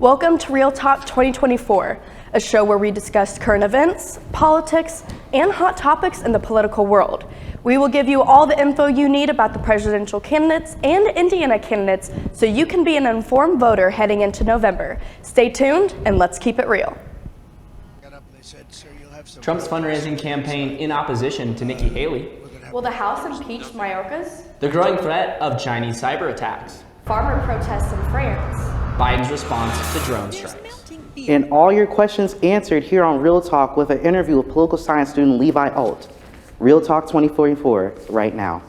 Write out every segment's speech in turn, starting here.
Welcome to Real Talk 2024, a show where we discuss current events, politics, and hot topics in the political world. We will give you all the info you need about the presidential candidates and Indiana candidates so you can be an informed voter heading into November. Stay tuned and let's keep it real. Trump's fundraising campaign in opposition to Nikki Haley. Will the House impeach Mayorkas? The growing threat of Chinese cyber attacks. Farmer protests in France. Biden's response to drone strikes. And all your questions answered here on Real Talk with an interview with political science student Levi Alt. Real Talk 2044 right now.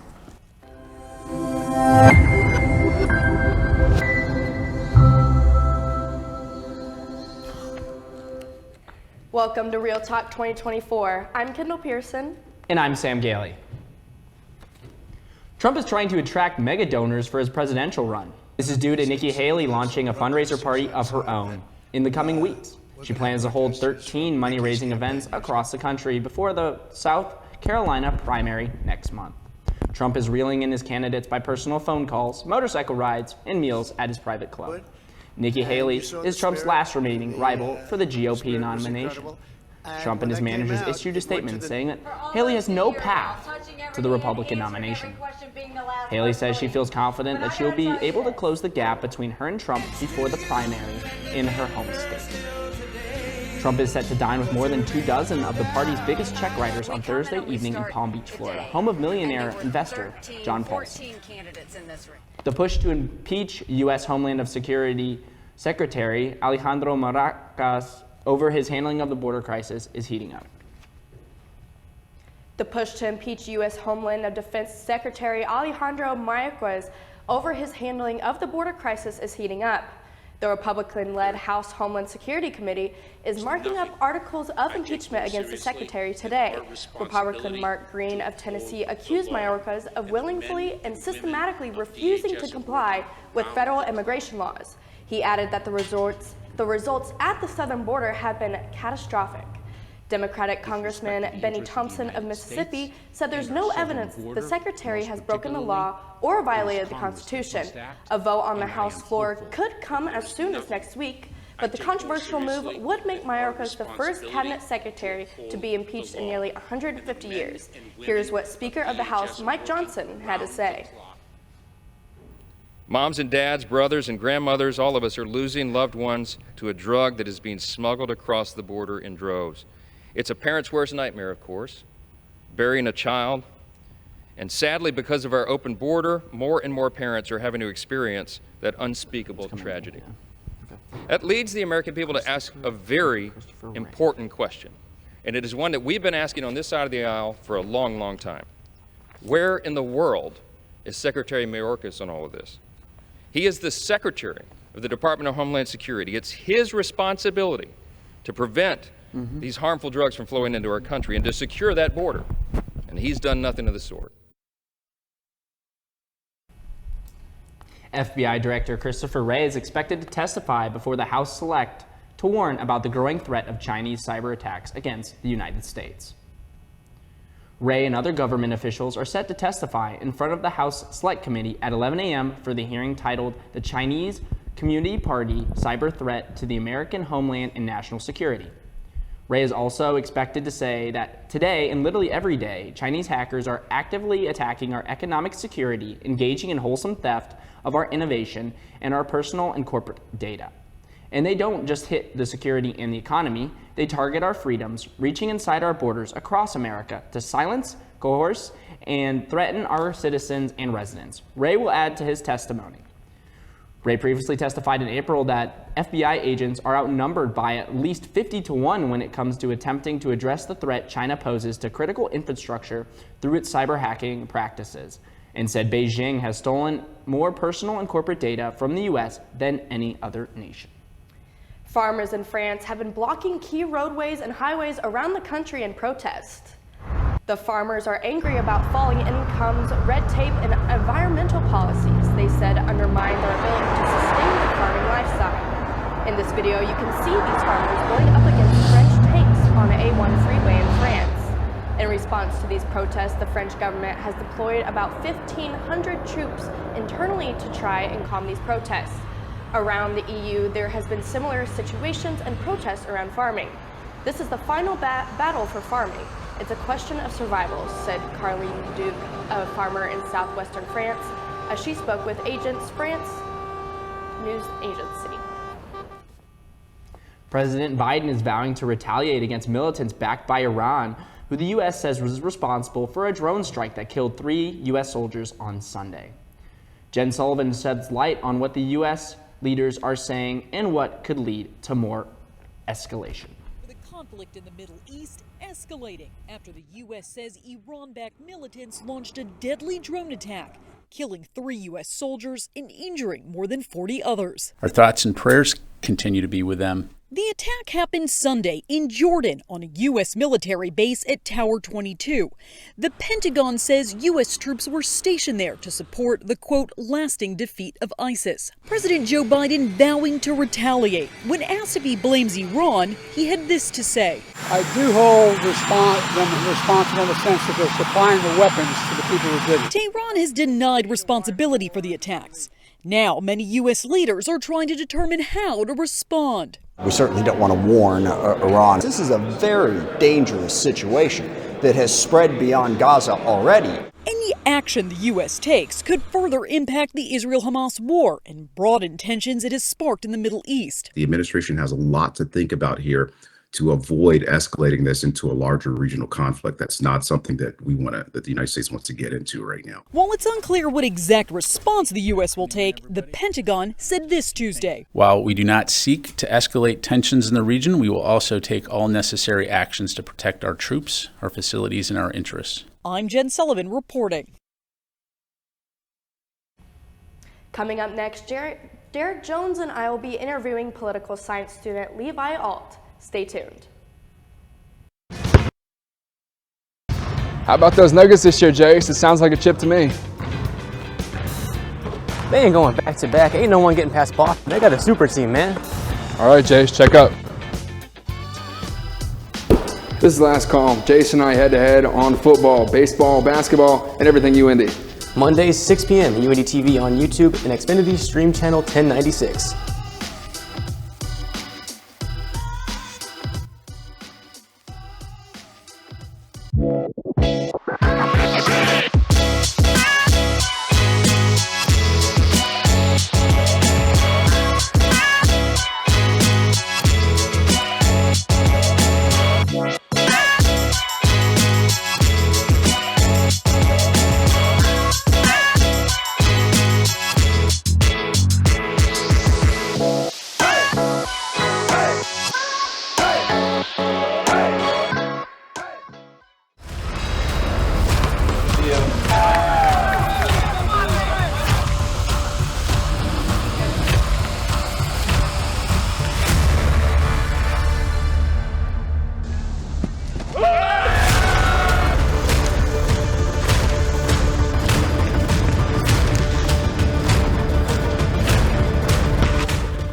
Welcome to Real Talk 2024. I'm Kendall Pearson. And I'm Sam Gailey. Trump is trying to attract mega donors for his presidential run. This is due to Nikki Haley launching a fundraiser party of her own in the coming weeks. She plans to hold 13 money-raising events across the country before the South Carolina primary next month. Trump is reeling in his candidates by personal phone calls, motorcycle rides, and meals at his private club. Nikki Haley is Trump's last remaining rival for the GOP nomination. Trump and his managers issued a statement saying that Haley has no path to the Republican nomination. Haley says she feels confident that she will be able to close the gap between her and Trump before the primary in her home state. Trump is set to dine with more than 24 of the party's biggest check writers on Thursday evening in Palm Beach, Florida, home of millionaire investor John Paulson. The push to impeach U.S. Homeland Security Secretary Alejandro Mayorkas over his handling of the border crisis is heating up. The push to impeach U.S. Homeland of Defense Secretary Alejandro Mayorkas over his handling of the border crisis is heating up. The Republican-led House Homeland Security Committee is marking up articles of impeachment against the secretary today. Republican Mark Green of Tennessee accused Mayorkas of willfully and systematically refusing to comply with federal immigration laws. He added that the results at the southern border have been catastrophic. Democratic Congressman Benny Thompson of Mississippi said there's no evidence the secretary has broken the law or violated the Constitution. A vote on the House floor could come as soon as next week, but the controversial move would make Mayorkas the first cabinet secretary to be impeached in nearly 150 years. Here's what Speaker of the House Mike Johnson had to say. Moms and dads, brothers and grandmothers, all of us are losing loved ones to a drug that is being smuggled across the border in droves. It's a parent's worst nightmare, of course, burying a child. And sadly, because of our open border, more and more parents are having to experience that unspeakable tragedy. That leads the American people to ask a very important question. And it is one that we've been asking on this side of the aisle for a long, long time. Where in the world is Secretary Mayorkas on all of this? He is the Secretary of the Department of Homeland Security. It's his responsibility to prevent these harmful drugs from flowing into our country and to secure that border. And he's done nothing of the sort. FBI Director Christopher Wray is expected to testify before the House Select to warn about the growing threat of Chinese cyber attacks against the United States. Wray and other government officials are set to testify in front of the House Select Committee at 11 a.m. for the hearing titled The Chinese Community Party Cyber Threat to the American Homeland and National Security. Wray is also expected to say that today and literally every day, Chinese hackers are actively attacking our economic security, engaging in wholesome theft of our innovation and our personal and corporate data. And they don't just hit the security and the economy, they target our freedoms, reaching inside our borders across America to silence, coerce, and threaten our citizens and residents. Wray will add to his testimony. Wray previously testified in April that FBI agents are outnumbered by at least 50-1 when it comes to attempting to address the threat China poses to critical infrastructure through its cyber hacking practices, and said Beijing has stolen more personal and corporate data from the U.S. than any other nation. Farmers in France have been blocking key roadways and highways around the country in protest. The farmers are angry about falling incomes, red tape, and environmental policies they said undermine their ability to sustain the farming lifestyle. In this video, you can see these farmers going up against French tanks on the A1 freeway in France. In response to these protests, the French government has deployed about 1,500 troops internally to try and calm these protests. Around the EU, there has been similar situations and protests around farming. This is the final battle for farming. It's a question of survival, said Carline Duke, a farmer in southwestern France, as she spoke with Agence France news agency. President Biden is vowing to retaliate against militants backed by Iran, who the U.S. says was responsible for a drone strike that killed 3 U.S. soldiers on Sunday. Jen Sullivan sheds light on what the U.S. leaders are saying and what could lead to more escalation. The conflict in the Middle East escalating after the U.S. says Iran-backed militants launched a deadly drone attack, killing 3 U.S. soldiers and injuring more than 40 others. Our thoughts and prayers continue to be with them. The attack happened Sunday in Jordan on a U.S. military base at Tower 22. The Pentagon says U.S. troops were stationed there to support the, quote, lasting defeat of ISIS. President Joe Biden vowing to retaliate. When asked if he blames Iran, he had this to say. I do hold them responsible in the sense that they're supplying the weapons to the people who did it. Tehran has denied responsibility for the attacks. Now, many U.S. leaders are trying to determine how to respond. We certainly don't want to warn Iran. This is a very dangerous situation that has spread beyond Gaza already. Any action the U.S. takes could further impact the Israel-Hamas war and broaden tensions it has sparked in the Middle East. The administration has a lot to think about here to avoid escalating this into a larger regional conflict. That's not something that that the United States wants to get into right now. While it's unclear what exact response the U.S. will take, the Pentagon said this Tuesday. While we do not seek to escalate tensions in the region, we will also take all necessary actions to protect our troops, our facilities, and our interests. I'm Jen Sullivan reporting. Coming up next, Derek Jones and I will be interviewing political science student Levi Alt. Stay tuned. How about those Nuggets this year, Jace? It sounds like a chip to me. They ain't going back to back. Ain't no one getting past Boston. They got a super team, man. All right, Jace, check up. This is the last call. Jace and I head-to-head on football, baseball, basketball, and everything UND. Mondays, 6 p.m. UND TV on YouTube and Xfinity Stream Channel 1096.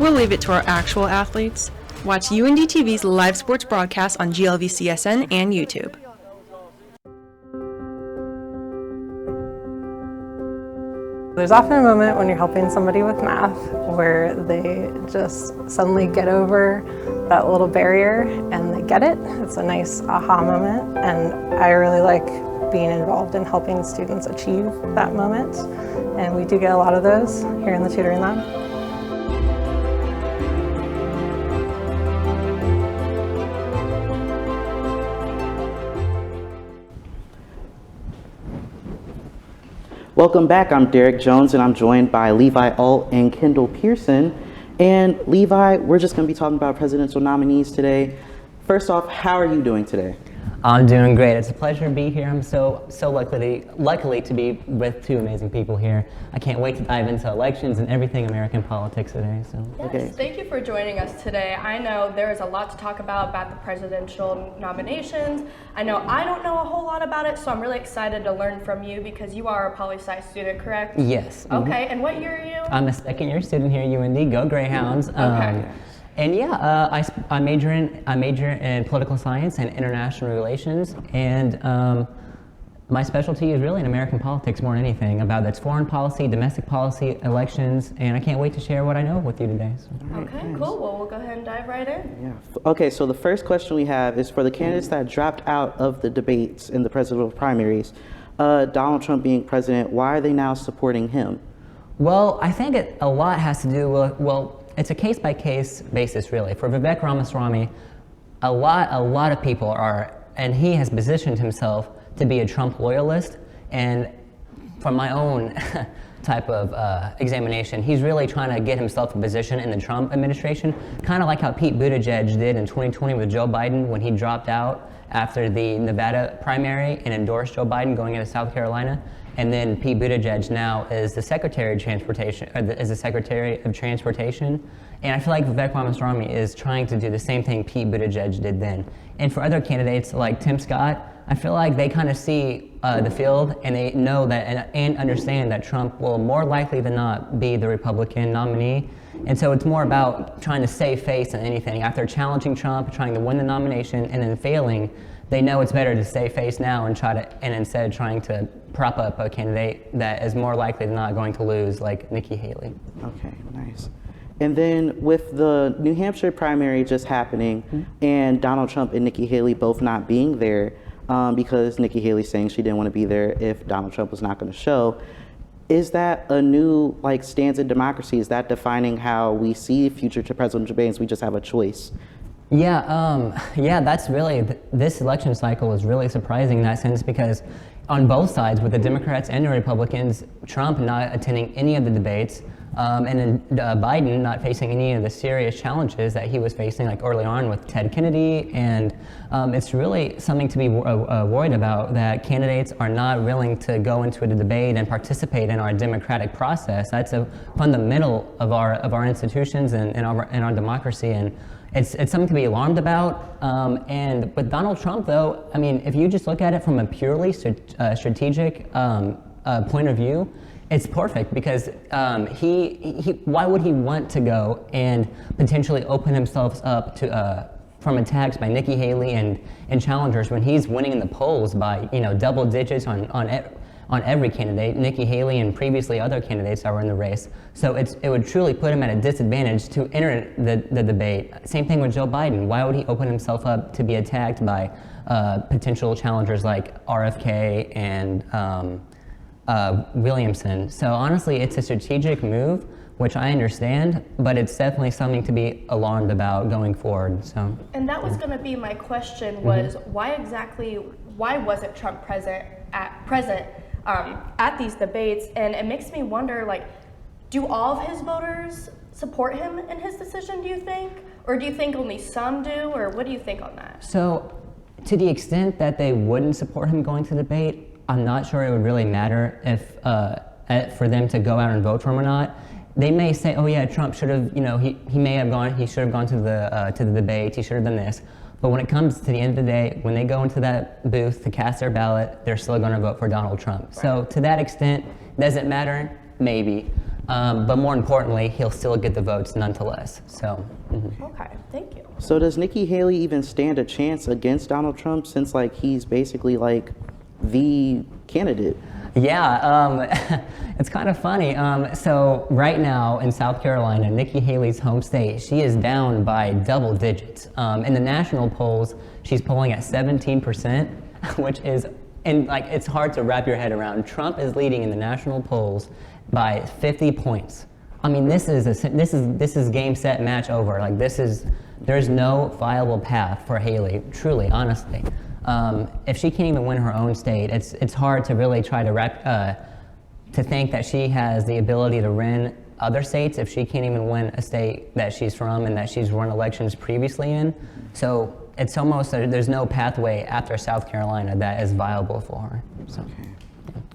We'll leave it to our actual athletes. Watch UND TV's live sports broadcast on GLVCSN and YouTube. There's often a moment when you're helping somebody with math where they just suddenly get over that little barrier and they get it. It's a nice aha moment, and I really like being involved in helping students achieve that moment. And we do get a lot of those here in the tutoring lab. Welcome back. I'm Derek Jones, and I'm joined by Levi Alt and Kendall Pearson. And Levi, we're just going to be talking about presidential nominees today. First off, how are you doing today? I'm doing great. It's a pleasure to be here. I'm so luckily to be with two amazing people here. I can't wait to dive into elections and everything American politics today. Yes, thank you for joining us today. I know there is a lot to talk about the presidential nominations. I know I don't know a whole lot about it, so I'm really excited to learn from you because you are a poli-sci student, correct? Yes. Okay, and what year are you? I'm a second-year student here at UND. Go Greyhounds. Okay. And yeah, I major in political science and international relations, and My specialty is really in American politics more than anything, about its foreign policy, domestic policy, elections, and I can't wait to share what I know with you today. So. Okay, cool. Well, we'll go ahead and dive right in. Yeah. Okay, so the first question we have is for the candidates that dropped out of the debates in the presidential primaries, Donald Trump being president, why are they now supporting him? Well, I think a lot has to do with, well, it's a case-by-case basis, really. For Vivek Ramaswamy, a lot of people are, and he has positioned himself to be a Trump loyalist, and from my own type of examination, he's really trying to get himself a position in the Trump administration, kind of like how Pete Buttigieg did in 2020 with Joe Biden when he dropped out after the Nevada primary and endorsed Joe Biden going into South Carolina. And then Pete Buttigieg now is the Secretary of Transportation, And I feel like Vivek Ramaswamy is trying to do the same thing Pete Buttigieg did then. And for other candidates like Tim Scott, I feel like they kind of see the field and they know that and understand that Trump will more likely than not be the Republican nominee. And so it's more about trying to save face than anything. After challenging Trump, trying to win the nomination, and then failing, they know it's better to save face now and instead trying to prop up a candidate that is more likely than not going to lose, like Nikki Haley. Okay, nice. And then with the New Hampshire primary just happening and Donald Trump and Nikki Haley both not being there, because Nikki Haley's saying she didn't want to be there if Donald Trump was not going to show. Is that a new stance in democracy? Is that defining how we see future presidential debates? We just have a choice. Yeah, that's really, this election cycle is really surprising in that sense, because on both sides, with the Democrats and the Republicans, Trump not attending any of the debates, and then Biden not facing any of the serious challenges that he was facing, like early on with Ted Kennedy. And it's really something to be worried about, that candidates are not willing to go into a debate and participate in our democratic process. That's a fundamental of our institutions and our democracy. And it's something to be alarmed about. And with Donald Trump, though, I mean, if you just look at it from a purely strategic point of view, it's perfect, because why would he want to go and potentially open himself up to from attacks by Nikki Haley and challengers when he's winning in the polls by double digits on every candidate, Nikki Haley and previously other candidates that were in the race. So it would truly put him at a disadvantage to enter the debate. Same thing with Joe Biden. Why would he open himself up to be attacked by potential challengers like RFK and Williamson? So honestly, it's a strategic move, which I understand, but it's definitely something to be alarmed about going forward. So. And that was going to be my question: was why wasn't Trump present at these debates? And it makes me wonder, do all of his voters support him in his decision, do you think? Or do you think only some do? Or what do you think on that? So, to the extent that they wouldn't support him going to the debate, I'm not sure it would really matter if for them to go out and vote for him or not. They may say, oh yeah, Trump should have, he should have gone to the debate, he should have done this. But when it comes to the end of the day, when they go into that booth to cast their ballot, they're still going to vote for Donald Trump. Right. So to that extent, does it matter? Maybe. But more importantly, he'll still get the votes nonetheless. So. Okay, thank you. So does Nikki Haley even stand a chance against Donald Trump, since he's basically the candidate? Yeah, it's kind of funny. So right now in South Carolina, Nikki Haley's home state, she is down by double digits. In the national polls, she's polling at 17%, which is, and it's hard to wrap your head around. Trump is leading in the national polls by 50 points. I mean, this is game, set, match over. There's no viable path for Haley, truly, honestly. If she can't even win her own state, it's hard to really try to think that she has the ability to win other states if she can't even win a state that she's from and that she's run elections previously in. So it's almost, there's no pathway after South Carolina that is viable for her. So. Okay.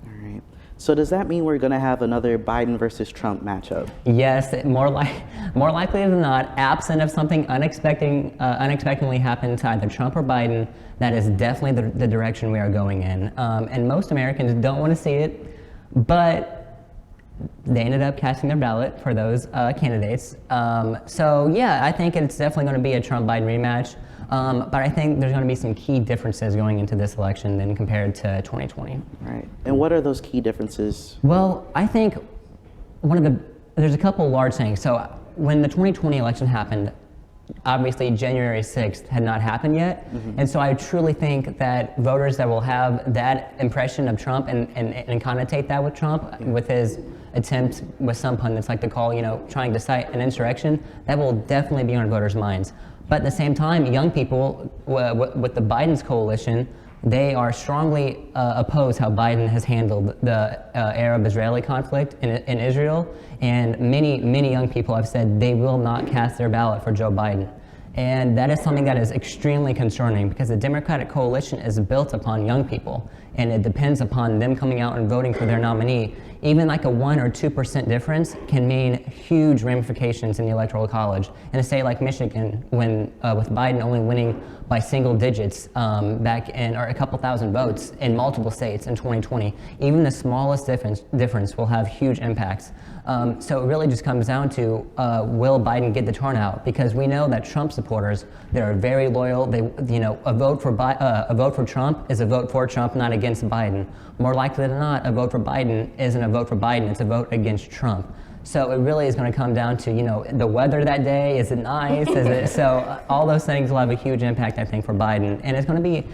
All right. So does that mean we're going to have another Biden versus Trump matchup? Yes, more likely than not, absent of something unexpectedly happen to either Trump or Biden, that is definitely the direction we are going in. And most Americans don't want to see it, but they ended up casting their ballot for those candidates. So yeah, I think it's definitely going to be a Trump-Biden rematch. But I think there's going to be some key differences going into this election than compared to 2020. Right. And what are those key differences? Well, I think there's a couple large things. So when the 2020 election happened, obviously January 6th had not happened yet. And so I truly think that voters that will have that impression of Trump and connotate that with Trump, with his attempt, with some pundits like to call, trying to cite an insurrection, that will definitely be on voters' minds. But at the same time, young people with the Biden's coalition, they are strongly opposed how Biden has handled the Arab-Israeli conflict in Israel. And many young people have said they will not cast their ballot for Joe Biden. And that is something that is extremely concerning because the Democratic coalition is built upon young people, and it depends upon them coming out and voting for their nominee. Even like a 1 or 2% difference can mean huge ramifications in the Electoral College. In a state like Michigan, when with Biden only winning by single digits back in, or a couple thousand votes in multiple states in 2020, even the smallest difference will have huge impacts. So it really just comes down to will Biden get the turnout? Because we know that Trump supporters, they are very loyal. A vote for Trump is a vote for Trump, not against Biden. More likely than not, a vote for Biden isn't a vote for Biden; it's a vote against Trump. So it really is going to come down to the weather that day. Is it nice? Is it so? All those things will have a huge impact, I think, for Biden, and it's going to be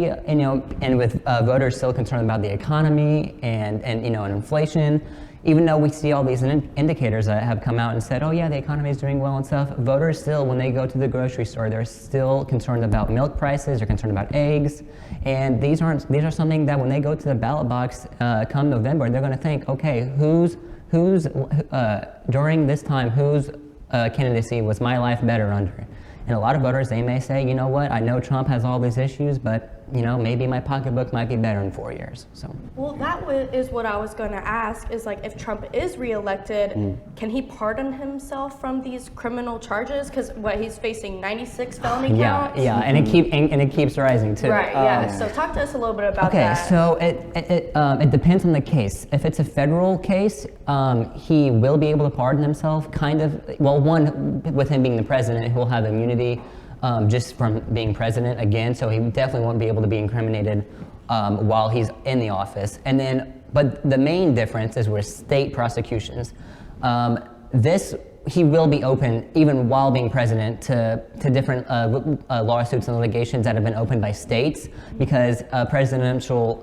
and with voters still concerned about the economy and inflation. Even though we see all these indicators that have come out and said, oh yeah, the economy is doing well and stuff, voters still, when they go to the grocery store, they're still concerned about milk prices, they're concerned about eggs, and these are something that when they go to the ballot box come November, they're going to think, okay, during this time, whose candidacy was my life better under? And a lot of voters, they may say, you know what, I know Trump has all these issues, but maybe my pocketbook might be better in 4 years. So. Well, that is what I was going to ask, is like, if Trump is reelected, can he pardon himself from these criminal charges? Because he's facing 96 felony counts? Yeah, and it keeps rising too. Right, yeah. So talk to us a little bit about that. Okay, so it depends on the case. If it's a federal case, he will be able to pardon himself, kind of. Well, one, with him being the president, he'll have immunity just from being president again, so he definitely won't be able to be incriminated while he's in the office. And then, but the main difference is with state prosecutions. He will be open, even while being president, to different lawsuits and litigations that have been opened by states, because a presidential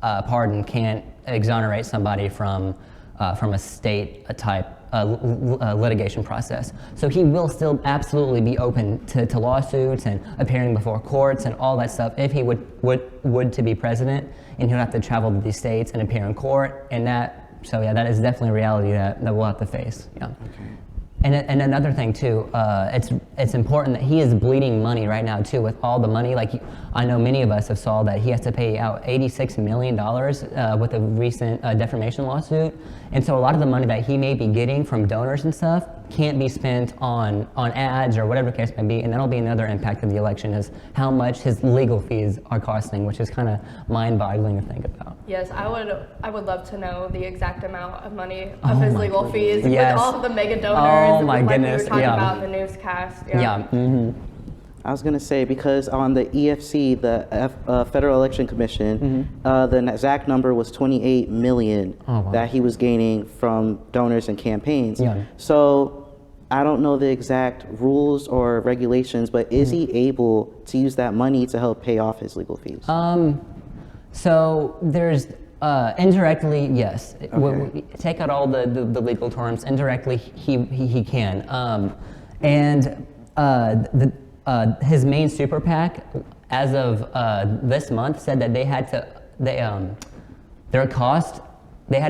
pardon can't exonerate somebody from a state type litigation process. So he will still absolutely be open to lawsuits and appearing before courts and all that stuff if he would to be president, and he'll have to travel to these states and appear in court, and that is definitely a reality that we'll have to face. Yeah. Okay. And another thing too, it's important that he is bleeding money right now too, with all the money. Like, I know many of us have saw that he has to pay out $86 million with a recent defamation lawsuit. And so a lot of the money that he may be getting from donors and stuff can't be spent on ads or whatever the case may be, and that'll be another impact of the election, is how much his legal fees are costing, which is kind of mind-boggling to think about. Yes, I would love to know the exact amount of money of his legal fees with all of the mega donors. Oh my goodness! We were talking about in the newscast. Yeah. Mm-hmm. I was going to say, because on the EFC, the Federal Election Commission, the exact number was 28 million that he was gaining from donors and campaigns. Yeah. So I don't know the exact rules or regulations, but is he able to use that money to help pay off his legal fees? So there's indirectly, yes. Okay. Take out all the legal terms. Indirectly, he can. His main super PAC, as of this month, said that they had to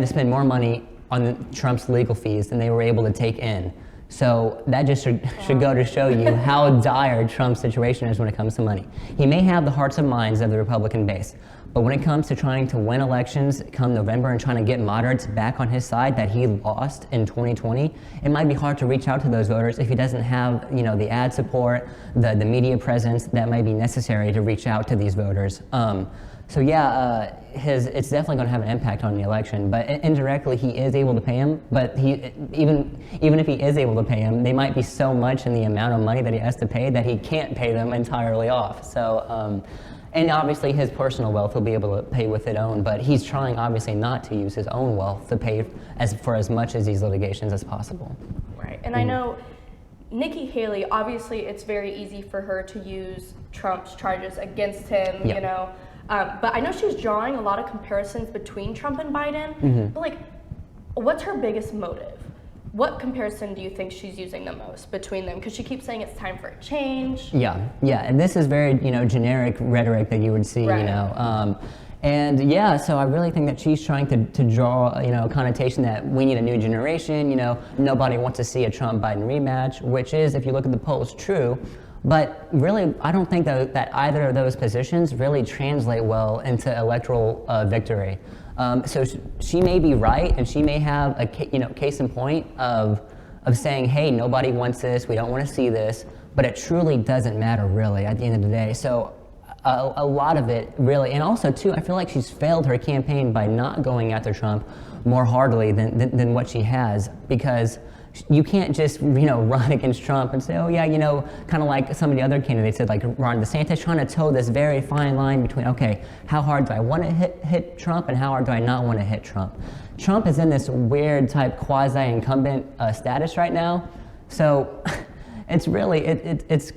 spend more money on Trump's legal fees than they were able to take in. So that just should go to show you how dire Trump's situation is when it comes to money. He may have the hearts and minds of the Republican base, but when it comes to trying to win elections come November and trying to get moderates back on his side that he lost in 2020, it might be hard to reach out to those voters if he doesn't have, the ad support, the media presence that might be necessary to reach out to these voters. So yeah, it's definitely going to have an impact on the election. But indirectly, he is able to pay him. But even if he is able to pay him, they might be so much in the amount of money that he has to pay that he can't pay them entirely off. So, and obviously his personal wealth he'll be able to pay with his own. But he's trying obviously not to use his own wealth to pay for as much as these litigations as possible. Right, and I know Nikki Haley, obviously it's very easy for her to use Trump's charges against him, Yeah. you know. But I know she's drawing a lot of comparisons between Trump and Biden. Mhm. But like, what's her biggest motive? What comparison do you think she's using the most between them? Because she keeps saying it's time for a change. Yeah, and this is very, generic rhetoric that you would see, Right. And yeah, so I really think that she's trying to draw, a connotation that we need a new generation, nobody wants to see a Trump-Biden rematch, which is, if you look at the polls, true. But really, I don't think that either of those positions really translate well into electoral victory. So she may be right, and she may have a case in point of saying, hey, nobody wants this, we don't want to see this, but it truly doesn't matter really at the end of the day. So a lot of it really, and also too, I feel like she's failed her campaign by not going after Trump more heartily than what she has, because you can't just run against Trump and say, oh yeah, kind of like some of the other candidates said, like Ron DeSantis, trying to toe this very fine line between, okay, how hard do I want to hit Trump and how hard do I not want to hit Trump? Trump is in this weird type quasi-incumbent status right now, so it's really it's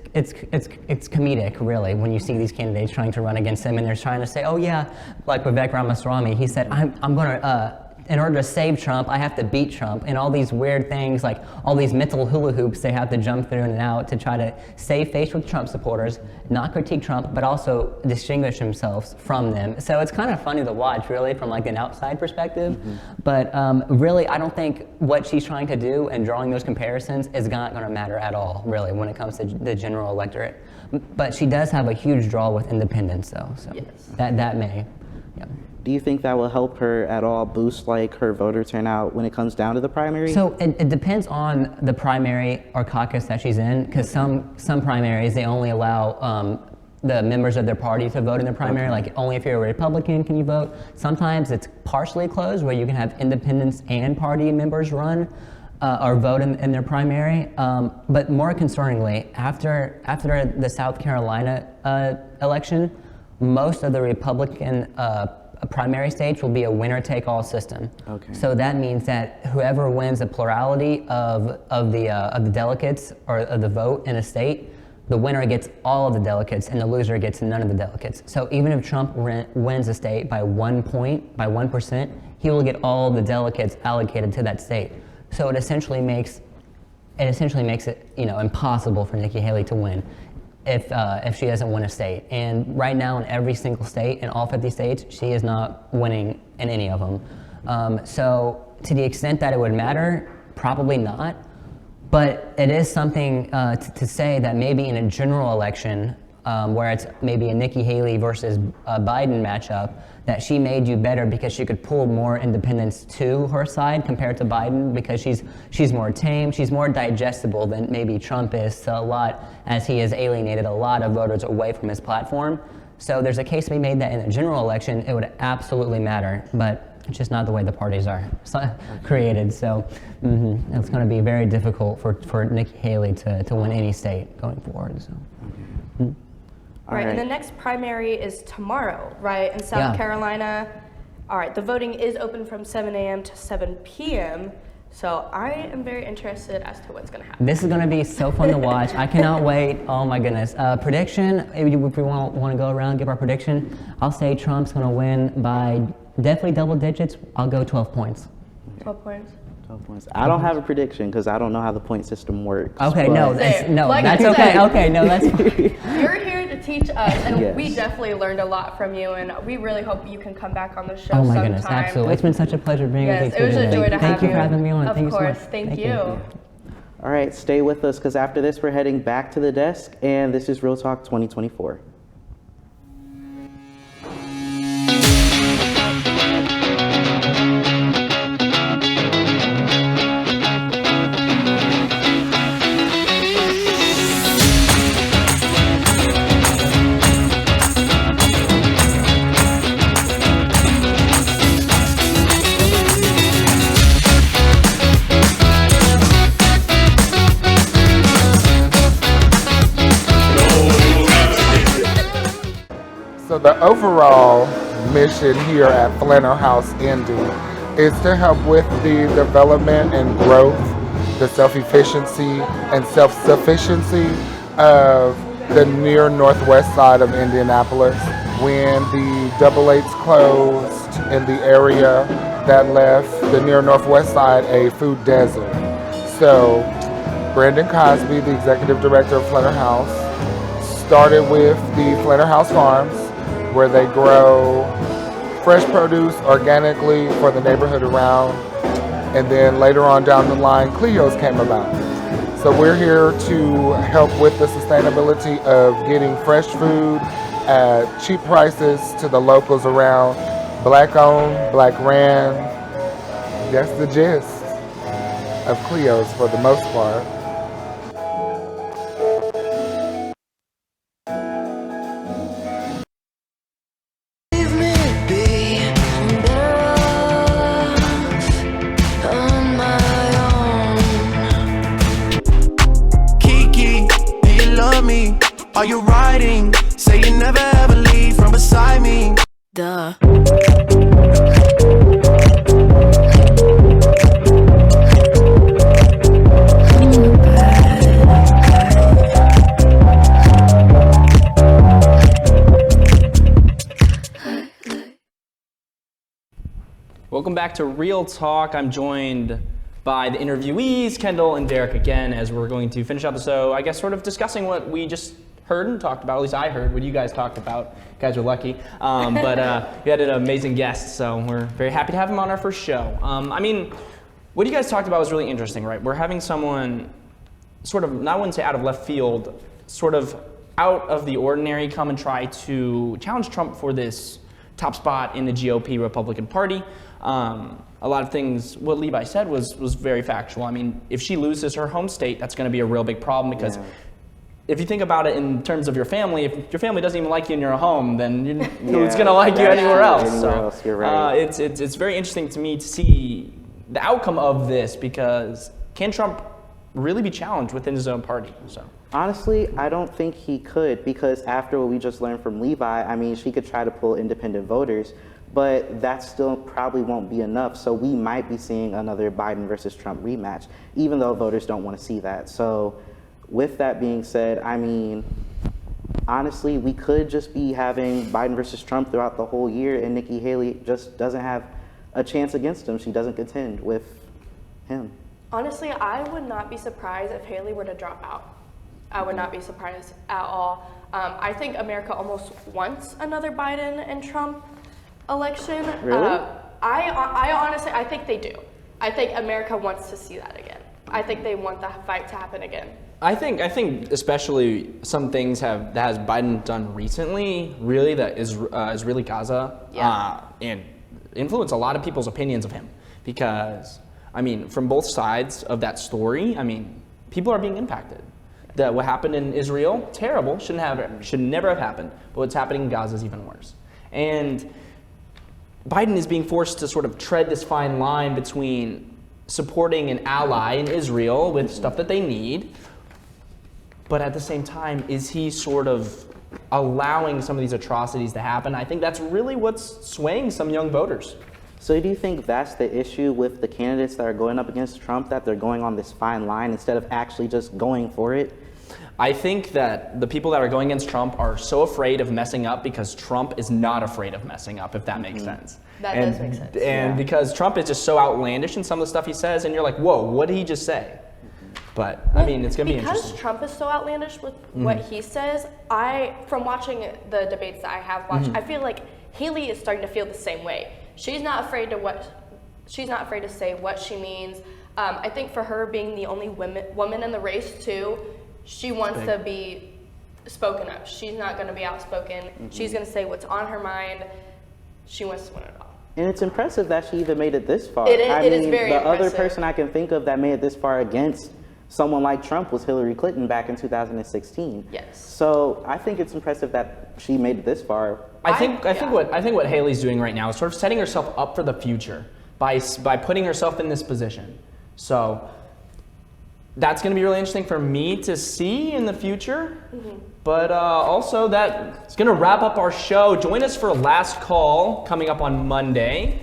comedic really when you see these candidates trying to run against him and they're trying to say, oh yeah, like Vivek Ramaswamy, he said, I'm gonna in order to save Trump, I have to beat Trump, and all these weird things, like all these mental hula hoops they have to jump through and out to try to save face with Trump supporters, not critique Trump, but also distinguish themselves from them. So it's kind of funny to watch, really, from like an outside perspective. Mm-hmm. But really, I don't think what she's trying to do and drawing those comparisons is not going to matter at all, really, when it comes to the general electorate. But she does have a huge draw with independents, though, so yes. that may. Yeah. Do you think that will help her at all boost like her voter turnout when it comes down to the primary? So it depends on the primary or caucus that she's in, because some primaries, they only allow the members of their party to vote in the primary, like only if you're a Republican can you vote. Sometimes it's partially closed where you can have independents and party members run or vote in their primary. But more concerningly, after the South Carolina election, most of the Republican primary states will be a winner-take-all system. Okay. So that means that whoever wins a plurality of the delegates or of the vote in a state, the winner gets all of the delegates and the loser gets none of the delegates. So even if Trump wins a state by 1 point, by 1%, he will get all the delegates allocated to that state. So it essentially makes it impossible for Nikki Haley to win if she doesn't win a state. And right now in every single state, in all 50 states, she is not winning in any of them. So to the extent that it would matter, probably not. But it is something to say that maybe in a general election, where it's maybe a Nikki Haley versus Biden matchup, that she may do better because she could pull more independents to her side compared to Biden, because she's more tame, she's more digestible than maybe Trump is to a lot, as he has alienated a lot of voters away from his platform. So there's a case to be made that in a general election it would absolutely matter, but it's just not the way the parties are created. So it's going to be very difficult for Nikki Haley to win any state going forward. So. Right, and the next primary is tomorrow, right, in South Carolina. All right, the voting is open from 7 a.m. to 7 p.m., so I am very interested as to what's going to happen. This is going to be so fun to watch. I cannot wait. Oh my goodness. Prediction, if we want to go around and give our prediction, I'll say Trump's going to win by definitely double digits. I'll go 12 points. 12 points. 12 points. I don't have a prediction because I don't know how the point system works. Okay, that's okay. Okay, no, that's fine. You're here to teach us, and we definitely learned a lot from you, and we really hope you can come back on the show sometime. Oh my goodness, absolutely. It's been such a pleasure being with you today. Yes, it was a joy to have you. Thank you for having me on. Of course, thank you. All right, stay with us because after this, we're heading back to the desk, and this is Real Talk 2024. So the overall mission here at Flanner House Indy is to help with the development and growth, the self-efficiency and self-sufficiency of the near northwest side of Indianapolis. When the Double Eights closed in the area, that left the near northwest side a food desert. So Brandon Cosby, the executive director of Flanner House, started with the Flanner House Farms, where they grow fresh produce organically for the neighborhood around. And then later on down the line, Cleo's came about. So we're here to help with the sustainability of getting fresh food at cheap prices to the locals around. Black owned, Black ran. That's the gist of Cleo's for the most part. Are you riding? Say you never ever leave from beside me. Duh. Welcome back to Real Talk. I'm joined by the interviewees, Kendall and Derek, again, as we're going to finish out the show, I guess sort of discussing what we just heard and talked about, at least I heard what you guys talked about. You guys are lucky. But we had an amazing guest, so we're very happy to have him on our first show. I mean, what you guys talked about was really interesting, right? We're having someone sort of, I wouldn't say out of left field, sort of out of the ordinary come and try to challenge Trump for this top spot in the GOP Republican Party. A lot of things, what Levi said was very factual. I mean, if she loses her home state, that's going to be a real big problem because if you think about it in terms of your family, if your family doesn't even like you in your home, then who's going to like you anywhere else? You're right. It's very interesting to me to see the outcome of this because can Trump really be challenged within his own party? So honestly, I don't think he could because after what we just learned from Levi, I mean, she could try to pull independent voters, but that still probably won't be enough. So we might be seeing another Biden versus Trump rematch, even though voters don't want to see that. So with that being said, I mean, honestly, we could just be having Biden versus Trump throughout the whole year and Nikki Haley just doesn't have a chance against him. She doesn't contend with him. Honestly, I would not be surprised if Haley were to drop out. I would not be surprised at all. I think America almost wants another Biden and Trump election. Really? I honestly, I think they do. I think America wants to see that again. I think they want the fight to happen again. I think especially some things that has Biden done recently, really that is really Gaza, and influence a lot of people's opinions of him. Because I mean, from both sides of that story, I mean, people are being impacted. That what happened in Israel, terrible, should never have happened. But what's happening in Gaza is even worse. And Biden is being forced to sort of tread this fine line between supporting an ally in Israel with stuff that they need, but at the same time, is he sort of allowing some of these atrocities to happen? I think that's really what's swaying some young voters. So do you think that's the issue with the candidates that are going up against Trump, that they're going on this fine line instead of actually just going for it? I think that the people that are going against Trump are so afraid of messing up because Trump is not afraid of messing up, if that makes sense. That does make sense. And because Trump is just so outlandish in some of the stuff he says, and you're like, whoa, what did he just say? But I mean, it's going to be interesting. Because Trump is so outlandish with what he says, from watching the debates that I have watched, I feel like Haley is starting to feel the same way. She's not afraid to say what she means. I think for her being the only woman in the race too, she wants to be spoken of. She's not going to be outspoken. She's going to say what's on her mind. She wants to win it all. And it's impressive that she even made it this far. It is very impressive. impressive. Other person I can think of that made it this far against someone like Trump was Hillary Clinton back in 2016. Yes. So I think it's impressive that she made it this far. I think what Haley's doing right now is sort of setting herself up for the future by putting herself in this position. So that's going to be really interesting for me to see in the future. But also, that's going to wrap up our show. Join us for Last Call coming up on Monday.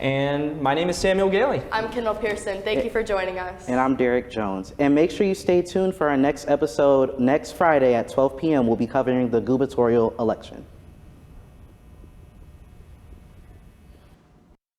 And my name is Samuel Gailey. I'm Kendall Pearson. Thank you for joining us. And I'm Derek Jones. And make sure you stay tuned for our next episode next Friday at 12 p.m. We'll be covering the gubernatorial election.